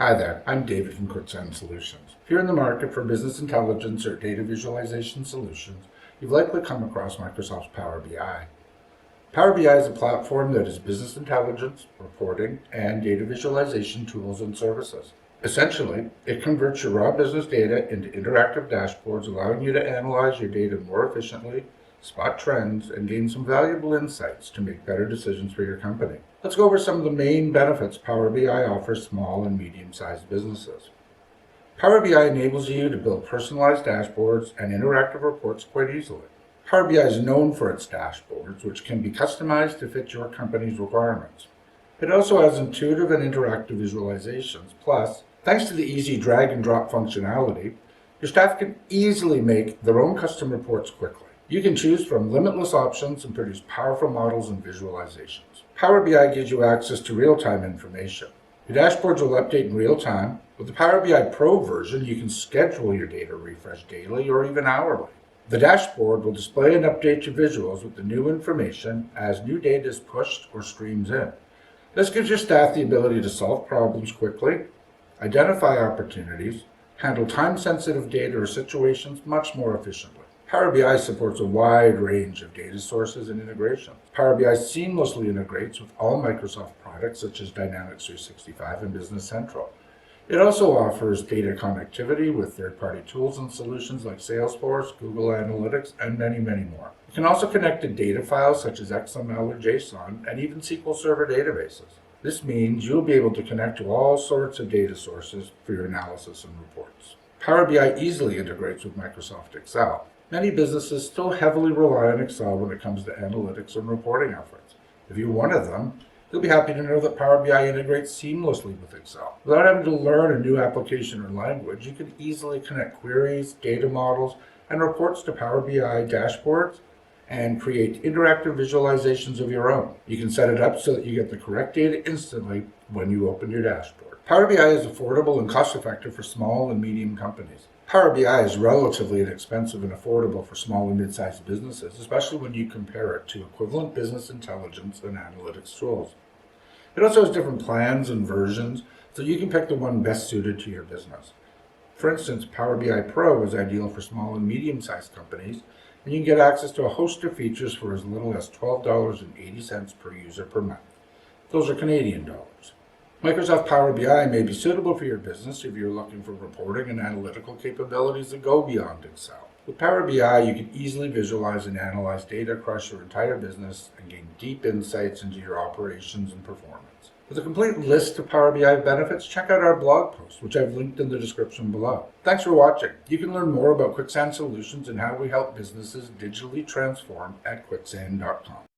Hi there, I'm David from Kwixand Solutions. If you're in the market for business intelligence or data visualization solutions, you've likely come across Microsoft's Power BI. Power BI is a platform that is business intelligence, reporting, and data visualization tools and services. Essentially, it converts your raw business data into interactive dashboards, allowing you to analyze your data more efficiently, spot trends, and gain some valuable insights to make better decisions for your company. Let's go over some of the main benefits Power BI offers small and medium-sized businesses. Power BI enables you to build personalized dashboards and interactive reports quite easily. Power BI is known for its dashboards, which can be customized to fit your company's requirements. It also has intuitive and interactive visualizations. Plus, thanks to the easy drag and drop functionality, your staff can easily make their own custom reports quickly. You can choose from limitless options and produce powerful models and visualizations. Power BI gives you access to real-time information. Your dashboards will update in real time. With the Power BI Pro version, you can schedule your data refresh daily or even hourly. The dashboard will display and update your visuals with the new information as new data is pushed or streams in. This gives your staff the ability to solve problems quickly, identify opportunities, handle time-sensitive data or situations much more efficiently. Power BI supports a wide range of data sources and integrations. Power BI seamlessly integrates with all Microsoft products such as Dynamics 365 and Business Central. It also offers data connectivity with third-party tools and solutions like Salesforce, Google Analytics, and many, many more. You can also connect to data files such as XML or JSON and even SQL Server databases. This means you'll be able to connect to all sorts of data sources for your analysis and reports. Power BI easily integrates with Microsoft Excel. Many businesses still heavily rely on Excel when it comes to analytics and reporting efforts. If you're one of them, you'll be happy to know that Power BI integrates seamlessly with Excel. Without having to learn a new application or language, you can easily connect queries, data models, and reports to Power BI dashboards and create interactive visualizations of your own. You can set it up so that you get the correct data instantly when you open your dashboard. Power BI is affordable and cost-effective for small and medium companies. Power BI is relatively inexpensive and affordable for small and mid-sized businesses, especially when you compare it to equivalent business intelligence and analytics tools. It also has different plans and versions, so you can pick the one best suited to your business. For instance, Power BI Pro is ideal for small and medium-sized companies, and you can get access to a host of features for as little as $12.80 per user per month. Those are Canadian dollars. Microsoft Power BI may be suitable for your business if you're looking for reporting and analytical capabilities that go beyond Excel. With Power BI, you can easily visualize and analyze data across your entire business and gain deep insights into your operations and performance. For the complete list of Power BI benefits, check out our blog post, which I've linked in the description below. Thanks for watching. You can learn more about Kwixand Solutions and how we help businesses digitally transform at Kwixand.com.